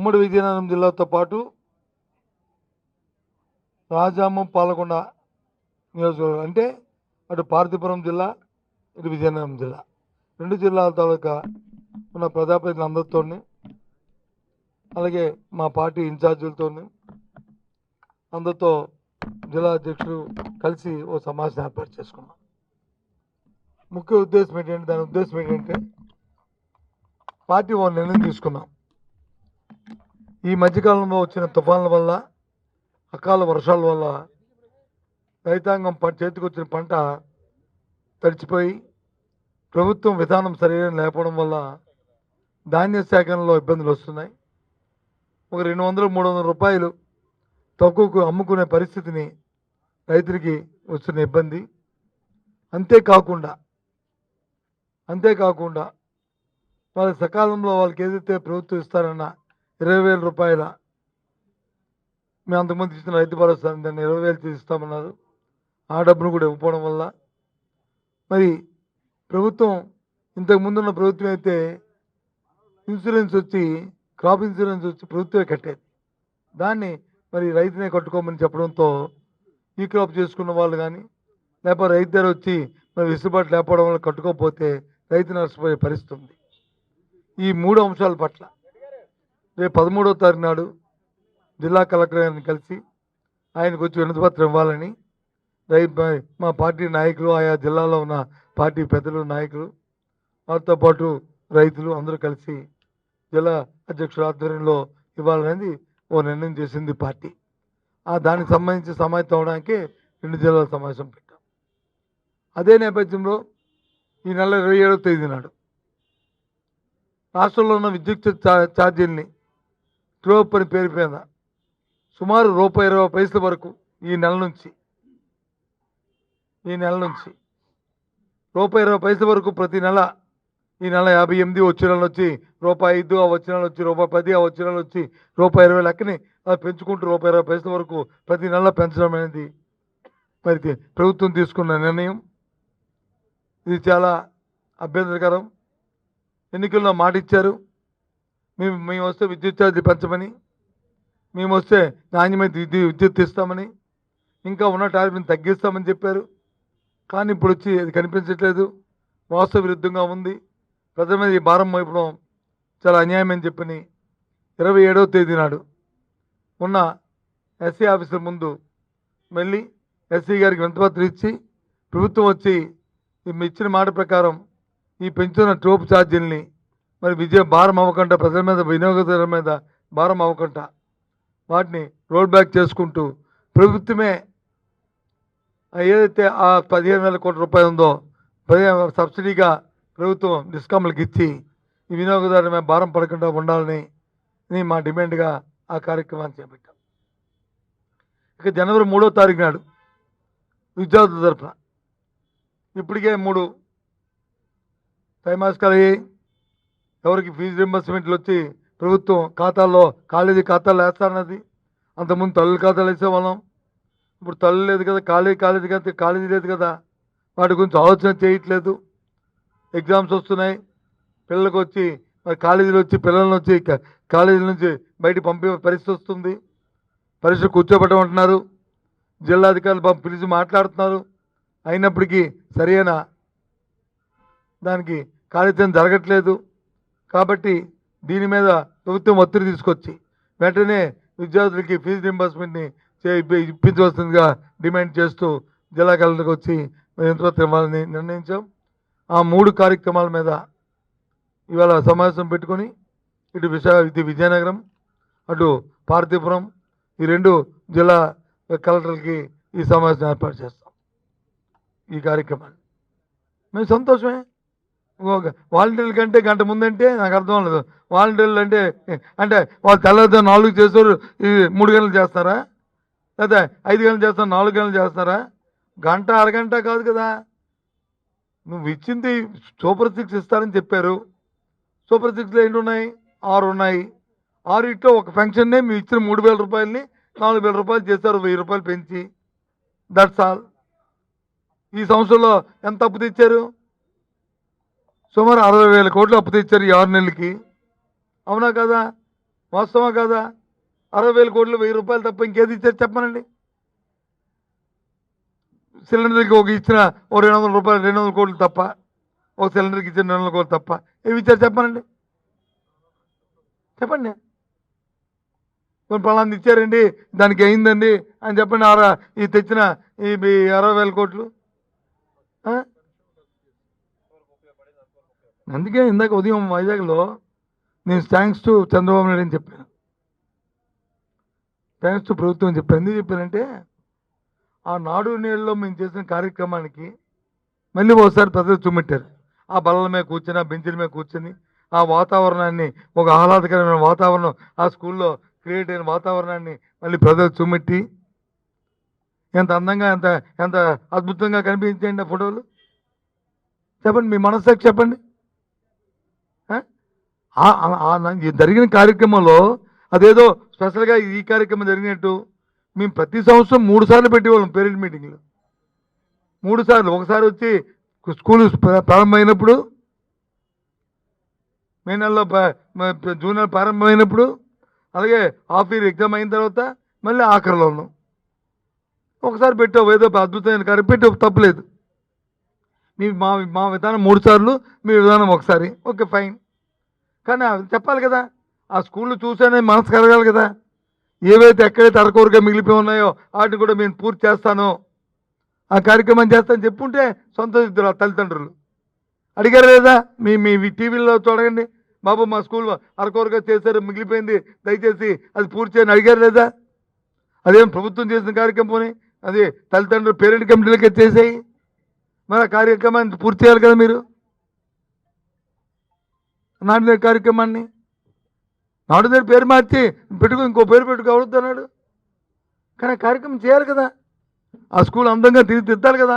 ఉమ్మడి విజయనగరం జిల్లాతో పాటు రాజామం పాలకొండ నియోజకవర్గం అంటే అటు పార్వతీపురం జిల్లా ఇటు విజయనగరం జిల్లా రెండు జిల్లాల తాలూకా ఉన్న ప్రజాప్రతినిధులందరితో అలాగే మా పార్టీ ఇన్ఛార్జీలతో అందరితో జిల్లా అధ్యక్షులు కలిసి ఓ సమావేశం ఏర్పాటు చేసుకున్నాం. ముఖ్య ఉద్దేశం ఏంటంటే దాని ఉద్దేశం ఏంటంటే పార్టీ ఓ నిర్ణయం తీసుకున్నాం. ఈ మధ్యకాలంలో వచ్చిన తుఫాన్ల వల్ల అకాల వర్షాల వల్ల రైతాంగం చేతికి వచ్చిన పంట తడిచిపోయి ప్రభుత్వం విధానం సరైన లేకపోవడం వల్ల ధాన్య సేకరణలో ఇబ్బందులు వస్తున్నాయి. ఒక 200-300 రూపాయలు తక్కువకు అమ్ముకునే పరిస్థితిని రైతులకి వస్తున్న ఇబ్బంది. అంతేకాకుండా వాళ్ళకి సకాలంలో వాళ్ళకి ఏదైతే ప్రభుత్వం ఇస్తారన్న 20,000 రూపాయల మేము అంతకుముందు ఇచ్చిన రైతు భరోసా దాన్ని 20,000 ఇస్తామన్నారు. ఆ డబ్బును కూడా ఇవ్వకపోవడం వల్ల మరి ప్రభుత్వం ఇంతకుముందున్న ప్రభుత్వం అయితే ఇన్సూరెన్స్ వచ్చి క్రాప్ ఇన్సూరెన్స్ వచ్చి ప్రభుత్వమే కట్టేది. దాన్ని మరి రైతునే కట్టుకోమని చెప్పడంతో ఈ క్రాప్ చేసుకున్న వాళ్ళు కానీ లేకపోతే రైతు దగ్గర వచ్చి మరి వెసులుబాటు లేకపోవడం వల్ల కట్టుకోకపోతే రైతు నష్టపోయే పరిస్థితి ఉంది. ఈ 3 అంశాల పట్ల రేపు 13వ తారీఖు నాడు జిల్లా కలెక్టర్ గారిని కలిసి ఆయనకు వచ్చి వినతిపత్రం ఇవ్వాలని మా పార్టీ నాయకులు ఆయా జిల్లాలో ఉన్న పార్టీ పెద్దలు నాయకులు వారితో పాటు రైతులు అందరూ కలిసి జిల్లా అధ్యక్షుల ఆధ్వర్యంలో ఇవ్వాలనేది ఓ నిర్ణయం చేసింది పార్టీ. దానికి సంబంధించి సమాయత్తం అవడానికి 2 జిల్లాల సమావేశం పెట్టాం. అదే నేపథ్యంలో ఈ నెల 27వ తేదీ నాడు రాష్ట్రంలో ఉన్న విద్యుత్ ఛార్జీల్ని ట్రోప్ అని పేరు మీద సుమారు ₹1.20 వరకు ఈ నెల నుంచి ₹1.20 వరకు ప్రతి నెల ఈ నెల 58 వచ్చే నెల వచ్చి ₹5 ఆ వచ్చే నెల వచ్చి ₹10 ఆ వచ్చే నెల వచ్చి ₹20 లెక్కని పెంచుకుంటూ ₹1.20 వరకు ప్రతి నెల పెంచడం అనేది మరి ప్రభుత్వం తీసుకున్న నిర్ణయం. ఇది చాలా అభ్యంతరకరం. ఎన్నికల్లో మాట ఇచ్చారు, మేము వస్తే విద్యుత్ ఛార్జీ పెంచమని, మేము వస్తే నాణ్యమైన విద్యుత్ ఇస్తామని, ఇంకా ఉన్న టారిఫ్ని తగ్గిస్తామని చెప్పారు. కానీ ఇప్పుడు వచ్చి అది కనిపించట్లేదు, వాస్తవ విరుద్ధంగా ఉంది. ప్రజల మీద ఈ భారం మోపడం చాలా అన్యాయమని చెప్పని 27వ తేదీ నాడు ఉన్న ఎస్సీ ఆఫీసర్ ముందు మళ్ళీ ఎస్సీ గారికి వినతిపత్రం ఇచ్చి ప్రభుత్వం వచ్చి ఇచ్చిన మాట ప్రకారం ఈ పెంచుతున్న ట్రోప్ ఛార్జీల్ని మరి భారం అవ్వకుండా ప్రజల మీద వినియోగదారుల మీద భారం అవ్వకుండా వాటిని రోల్ బ్యాక్ చేసుకుంటూ ప్రభుత్వమే ఏదైతే ఆ 15,000 కోట్ల రూపాయలు ఉందో సబ్సిడీగా ప్రభుత్వం డిస్కామ్లకు ఇచ్చి ఈ వినియోగదారుల మీద భారం పడకుండా ఉండాలని మా డిమాండ్గా ఆ కార్యక్రమాన్ని చేపట్టాం. ఇక జనవరి 3వ తారీఖు నాడు విద్యార్థుల తరఫున ఇప్పటికే 3 త్రైమాసికాలు అయ్యాయి. ఎవరికి ఫీజు రింబర్స్మెంట్లు వచ్చి ప్రభుత్వం కాలేజీ ఖాతాల్లో వేస్తారన్నది. అంతకుముందు తల్లి ఖాతాలు వేసేవాళ్ళం, ఇప్పుడు తల్లి లేదు కదా, కాలేజీ లేదు కదా, వాటి గురించి ఆలోచన చేయట్లేదు. ఎగ్జామ్స్ వస్తున్నాయి, పిల్లలకు వచ్చి మరి కాలేజీలు వచ్చి పిల్లలను వచ్చి కాలేజీల నుంచి బయటికి పంపే పరిస్థితి వస్తుంది. పరీక్షలు కూర్చోబెట్టమంటున్నారు, జిల్లాధికారులు పిలిచి మాట్లాడుతున్నారు. అయినప్పటికీ సరైన దానికి కార్యాచరణ జరగట్లేదు. కాబట్టి దీని మీద ప్రభుత్వం ఒత్తిడి తీసుకొచ్చి వెంటనే విద్యార్థులకి ఫీజు రింబర్స్మెంట్ని ఇప్పించవలసిందిగా డిమాండ్ చేస్తూ జిల్లా కలెక్టర్కి వచ్చి వినతిపత్రం ఇవ్వాలని నిర్ణయించాం. ఆ 3 కార్యక్రమాల మీద ఇవాళ సమావేశం పెట్టుకొని ఇటు విజయనగరం అటు పార్వతీపురం ఈ 2 జిల్లా కలెక్టర్లకి ఈ సమావేశం ఏర్పాటు చేస్తాం. ఈ కార్యక్రమాన్ని మేము సంతోషమే. వాలంటీర్ల కంటే గంట ముందంటే నాకు అర్థం లేదు. వాలంటీర్లు అంటే వాళ్ళు తెల్లవారుజామున 4 చేస్తారు, 3 గంటలు చేస్తారా, లేదా 5 గంటలు చేస్తారా, 4 గంటలు చేస్తారా? గంట అరగంట కాదు కదా. నువ్వు ఇచ్చింది సూపర్ 6 ఇస్తారని చెప్పారు. సూపర్ 6లో ఏంటి ఉన్నాయి? 6 ఉన్నాయి. 6 ఒక ఫంక్షన్నే మీరు ఇచ్చిన 3,000 రూపాయలని 4,000 రూపాయలు చేశారు, 1,000 రూపాయలు పెంచి. That's all. ఈ సంవత్సరంలో ఎంత అప్పు తెచ్చారు? సుమారు 60,000 కోట్లు అప్పు తెచ్చారు ఈ 6 నెలలకి. అవునా కదా? వాస్తవా కాదా? 60,000 కోట్లు 1000 రూపాయలు తప్ప ఇంకేది ఇచ్చారు చెప్పనండి. సిలిండర్కి ఒక ఇచ్చిన ఓ 200 రూపాయలు 200 కోట్లు తప్ప, ఒక సిలిండర్కి ఇచ్చిన 200 కోట్లు తప్ప ఏమి ఇచ్చారు చెప్పనండి. చెప్పండి. కొన్ని పలాంది ఇచ్చారండి, దానికి అయిందండి అని చెప్పండి. ఈ తెచ్చిన ఈ 60,000 కోట్లు. అందుకే ఇందాక ఉదయం వైజాగ్లో నేను థ్యాంక్స్ టు చంద్రబాబు నాయుడు అని చెప్పాను, థ్యాంక్స్ టు ప్రభుత్వం అని చెప్పాను. ఎందుకు చెప్పానంటే ఆ నాడు నేడులో మేము చేసిన కార్యక్రమానికి మళ్ళీ ఒకసారి ప్రజలు చుమ్మెట్టారు. ఆ బల్లల మీద కూర్చొని, ఆ బెంచుల మీద కూర్చొని ఆ వాతావరణాన్ని, ఒక ఆహ్లాదకరమైన వాతావరణం ఆ స్కూల్లో క్రియేట్ అయిన వాతావరణాన్ని మళ్ళీ ప్రజలు చుమ్మెట్టి ఎంత అందంగా, ఎంత ఎంత అద్భుతంగా కనిపించండి ఆ ఫోటోలు. చెప్పండి, మీ మనస్సాక్షి చెప్పండి. జరిగిన కార్యక్రమంలో అదేదో స్పెషల్గా ఈ కార్యక్రమం జరిగినట్టు మేము ప్రతి సంవత్సరం 3 సార్లు పెట్టేవాళ్ళం పేరెంట్ మీటింగ్లు. 3 సార్లు. ఒకసారి వచ్చి స్కూల్ ప్రారంభమైనప్పుడు, మే నెలలో జూన్ నెల ప్రారంభమైనప్పుడు, అలాగే హాఫ్ ఇయర్ ఎగ్జామ్ అయిన తర్వాత, మళ్ళీ ఆఖరిలోను ఒకసారి పెట్టావు. ఏదో అద్భుతమైన కార్యక్రమం పెట్టావు, తప్పలేదు. మా విధానం 3 సార్లు, మీ విధానం ఒకసారి. Okay, fine. కానీ చెప్పాలి కదా, ఆ స్కూళ్ళు చూసేనే మనసు కలగాలి కదా. ఏవైతే ఎక్కడైతే అరకొరగా మిగిలిపోయి ఉన్నాయో వాటిని కూడా నేను పూర్తి చేస్తాను, ఆ కార్యక్రమం చేస్తాను చెప్పుంటే సంతోషిద్దురు తల్లిదండ్రులు. అడిగారు లేదా? మీ టీవీలో చూడండి, బాబు మా స్కూల్ అరకొరగా చేశారు, మిగిలిపోయింది, దయచేసి అది పూర్తి చేయని అడిగారు లేదా? అదేం ప్రభుత్వం చేసిన కార్యక్రమం, అది తల్లిదండ్రులు పేరెంట్ కమిటీలకే చేసేయి. మరి ఆ కార్యక్రమాన్ని పూర్తి చేయాలి కదా మీరు. నాడు కార్యక్రమాన్ని నాడు పేరు మార్చి ఇంకో పేరు పెట్టుకోవద్దన్నాడు. కానీ ఆ కార్యక్రమం చేయాలి కదా. ఆ స్కూల్ అందంగా తీర్చిదిద్దాలి కదా.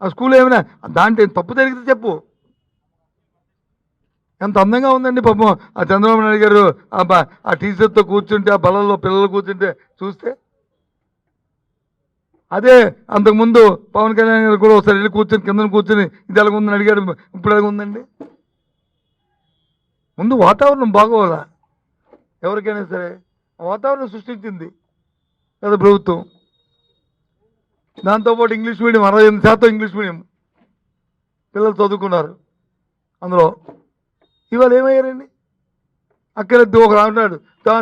ఆ స్కూల్ ఏమైనా దాంట్లో తప్పు జరిగితే చెప్పు. ఎంత అందంగా ఉందండి పాపం. ఆ చంద్రబాబు నాయుడు గారు ఆ టీచర్తో కూర్చుంటే, ఆ బలలో పిల్లలు కూర్చుంటే చూస్తే, అదే అంతకుముందు పవన్ కళ్యాణ్ గారు కూడా ఒకసారి వెళ్ళి కూర్చొని కింద కూర్చొని ఇది ఎలాగుందని అడిగాడు. ఇప్పుడు ఎలాగుందండి? ముందు వాతావరణం బాగోవాలా ఎవరికైనా సరే. వాతావరణం సృష్టించింది కదా ప్రభుత్వం. దాంతోపాటు ఇంగ్లీష్ మీడియం 68% ఇంగ్లీష్ మీడియం పిల్లలు చదువుకున్నారు అందులో. ఇవాళ ఏమయ్యారండి? అక్కడ ఒకరు అంటున్నాడు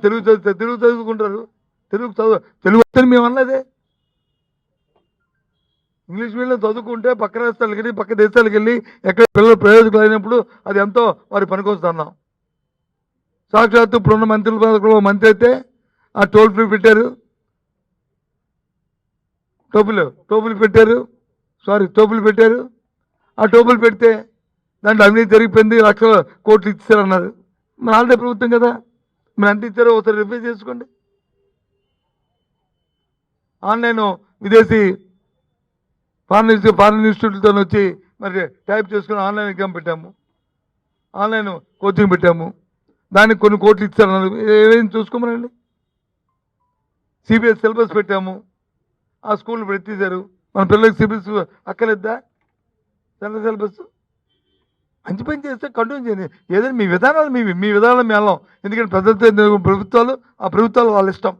తెలుగు చదువుకుంటారు, తెలుగు వస్తుంది మేము అనలేదే. ఇంగ్లీష్ మీడియం చదువుకుంటే పక్క రాష్ట్రాలకు వెళ్ళి, పక్క దేశాలకు వెళ్ళి ఎక్కడ పిల్లలు ప్రయోజకులు అయినప్పుడు అది ఎంతో వారి పనికొస్తున్నాం. సాక్షాత్తు ఇప్పుడున్న మంత్రుల మంత్రి అయితే ఆ టోల్ ఫ్రీ పెట్టారు, టోపులు పెట్టారు. ఆ టోపులు పెడితే దాంట్లో అవినీతి జరిగిపోయింది, లక్షల కోట్లు ఇచ్చారన్నారు. మరి ఆల్రెడీ ప్రభుత్వం కదా, మీరు ఎంత ఇచ్చారో ఒకసారి రివ్యూ చేసుకోండి. ఆన్లైన్ విదేశీ ఫారిన్ ఇన్స్టిట్యూట్లతో వచ్చి మరి టైప్ చేసుకుని ఆన్లైన్ ఎగ్జామ్ పెట్టాము, ఆన్లైన్ కోచింగ్ పెట్టాము, దానికి కొన్ని కోట్లు ఇచ్చారన్నారు. ఏమేమి చూసుకోమనండి. సిబిఎస్ సిలబస్ పెట్టాము, ఆ స్కూల్ పెట్టేశారు. మన పిల్లలకి సిబిఎస్ అక్కర్లేద్దా? సెంట్రల్ సిలబస్ మంచి పని చేస్తే కంటిన్యూ చేయండి. ఏదైనా మీ విధానాలు మీ విధానాలు మీ వెళ్ళాం. ఎందుకంటే ప్రభుత్వాలు వాళ్ళ ఇష్టం.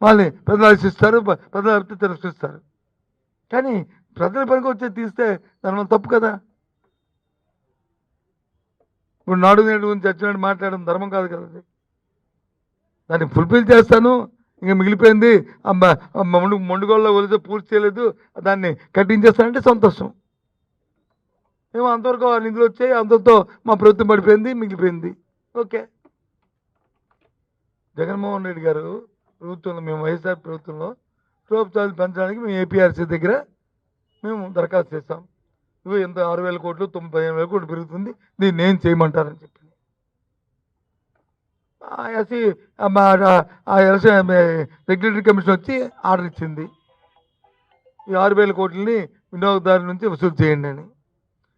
వాళ్ళని ప్రజలు ఆశిస్తారు, ప్రజలు అభివృద్ధి తిరస్కరిస్తారు. కానీ ప్రజల పనికి వచ్చేది తీస్తే దానివల్ల తప్పు కదా. ఇప్పుడు నాడు నేడు గురించి చచ్చినట్టు మాట్లాడడం ధర్మం కాదు కదండి. దాన్ని ఫుల్ఫిల్ చేస్తాను, ఇంకా మిగిలిపోయింది మొండుగోళ్ళలో వదిలితే పూర్తి చేయలేదు, దాన్ని కట్టించేస్తానంటే సంతోషం. మేము అంతవరకు ఆ నిధులు వచ్చాయి, అంతతో మా ప్రభుత్వం పడిపోయింది, మిగిలిపోయింది. ఓకే. జగన్మోహన్ రెడ్డి గారు ప్రభుత్వంలో, మేము వైఎస్ఆర్ ప్రభుత్వంలో టోప్ ఛార్జ్ పెంచడానికి మేము ఏపీఆర్సీ దగ్గర మేము దరఖాస్తు చేస్తాం. ఇవి ఎంత 6,000 కోట్లు 95,000 కోట్లు పెరుగుతుంది, దీన్ని నేను చేయమంటారని చెప్పి రెగ్యులేటరీ కమిషన్ వచ్చి ఆర్డర్ ఇచ్చింది. ఈ 6,000 కోట్లని వినియోగదారు నుంచి వసూలు చేయండి అని.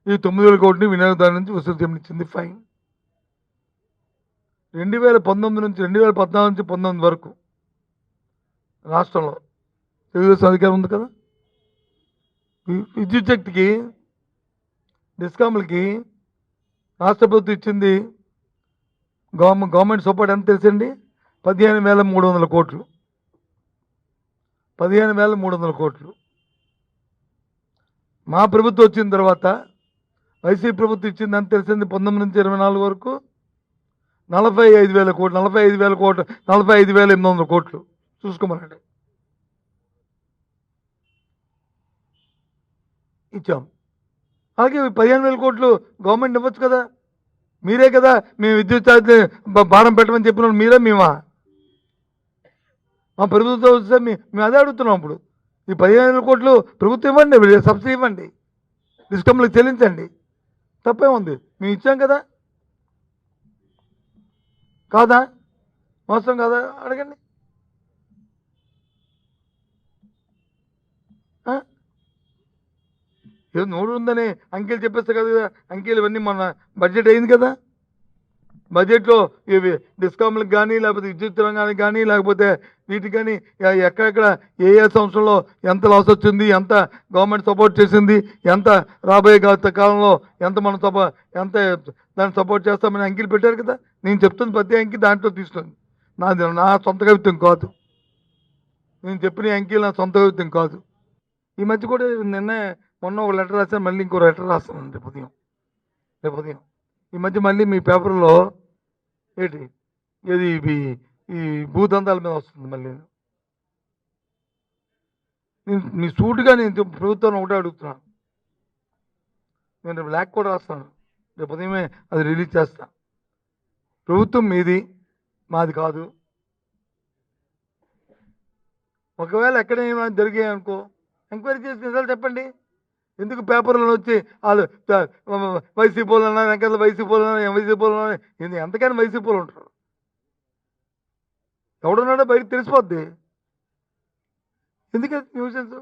ఈ 9,000 కోట్లని వినియోగదారు నుంచి వసూలు చేయమని ఇచ్చింది. ఫైన్. 2014 నుంచి 19 వరకు రాష్ట్రంలో తెలుగుదేశం అధికారం ఉంది కదా. విద్యుత్ శక్తికి, డిస్కామ్లకి రాష్ట్ర ప్రభుత్వం ఇచ్చింది గవర్నమెంట్ సపోర్ట్ ఎంత తెలుసండి? 15,300 కోట్లు. 15,300 కోట్లు. మా ప్రభుత్వం వచ్చిన తర్వాత వైసీపీ ప్రభుత్వం ఇచ్చింది ఎంత తెలిసింది? 19 నుంచి 24 వరకు 45,000 కోట్లు. 45,000 కోట్లు, 45,800 కోట్లు చూసుకోమనండి ఇచ్చాం. అలాగే 15,000 కోట్లు గవర్నమెంట్ ఇవ్వచ్చు కదా. మీరే కదా మేము విద్యుత్ ఛార్జీ భారం పెట్టమని చెప్పిన వాళ్ళు మీరే మేమా? మా ప్రభుత్వం వస్తే మేము అదే అడుగుతున్నాం. ఇప్పుడు ఈ 15,000 కోట్లు ప్రభుత్వం ఇవ్వండి, సబ్సిడీ ఇవ్వండి, డిస్కమ్లకు చెల్లించండి, తప్పే ఉంది. మేము ఇచ్చాం కదా, కాదా? మోసం కాదా? అడగండి. ఏదో నోరు ఉందని అంకెలు చెప్పేస్తే కదా. అంకెలు ఇవన్నీ మన బడ్జెట్ అయింది కదా. బడ్జెట్లో ఇవి డిస్కౌంట్లకు కానీ, లేకపోతే విద్యుత్ రంగానికి కానీ, లేకపోతే వీటికి కానీ ఎక్కడెక్కడ ఏ సంవత్సరంలో ఎంత లాస్ వచ్చింది, ఎంత గవర్నమెంట్ సపోర్ట్ చేసింది, ఎంత రాబోయే కాలంలో ఎంత మనం ఎంత దాన్ని సపోర్ట్ చేస్తామని అంకెలు పెట్టారు కదా. నేను చెప్తుంది ప్రతి అంకి దాంట్లో తీస్తుంది. నా సొంత కవిత్వం కాదు. నేను చెప్పిన అంకెలు నా సొంత కవిత్వం కాదు. ఈ మధ్య కూడా మొన్న ఒక లెటర్ రాశాను, మళ్ళీ ఇంకో లెటర్ రాస్తాను రేపు ఉదయం. ఈ మధ్య మళ్ళీ మీ పేపర్లో ఏంటి ఇది ఈ భూదందాల మీద వస్తుంది. మళ్ళీ మీ సూటుగా నేను ప్రభుత్వాన్ని ఒకటే అడుగుతున్నాను. నేను రేపు లేఖ కూడా రాస్తాను, రేపు ఉదయమే అది రిలీజ్ చేస్తా. ప్రభుత్వం మీది, మాది కాదు. ఒకవేళ ఎక్కడైనా జరిగాయనుకో ఎంక్వైరీ చేసి నిజాలు చెప్పండి. ఎందుకు పేపర్లో వచ్చి వాళ్ళు వైసీపీ వాళ్ళు అన్నారు, వెంకట వైసీపీ వాళ్ళు అన్నారు, వైసీపీ వాళ్ళు అన్నారు. ఎంతకైనా వైసీపీ వాళ్ళు ఉంటారు. ఎవడున్నాడో బయటకు తెలిసిపోద్ది. ఎందుకంటే న్యూసెన్స్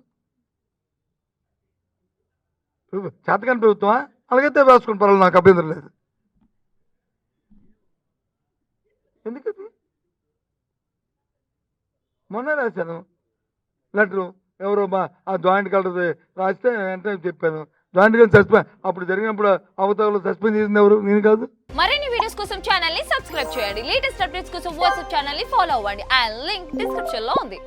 చేతకాని ప్రభుత్వమా? అలాగైతే రాసుకుని పర్వాలేదు, నాకు అభ్యంతరం లేదు. ఎందుకది మొన్న రాశాను లెటరు. ఎవరో ఆ జాయింట్ కలర్ రాస్తే వెంటనే చెప్పాను. జాయింట్ కలర్ సస్పెండ్ అప్పుడు జరిగినప్పుడు అవతల సస్పెండ్ చేసింది ఎవరు? నేను కాదు. మరిన్ని వీడియోస్ కోసం ఛానల్ ని సబ్స్క్రైబ్ చేయండి. లేటెస్ట్ అప్డేట్స్ కోసం వాట్సాప్ ఛానల్ ని ఫాలో అవ్వండి. ఆ లింక్ డిస్క్రిప్షన్ లో ఉంది.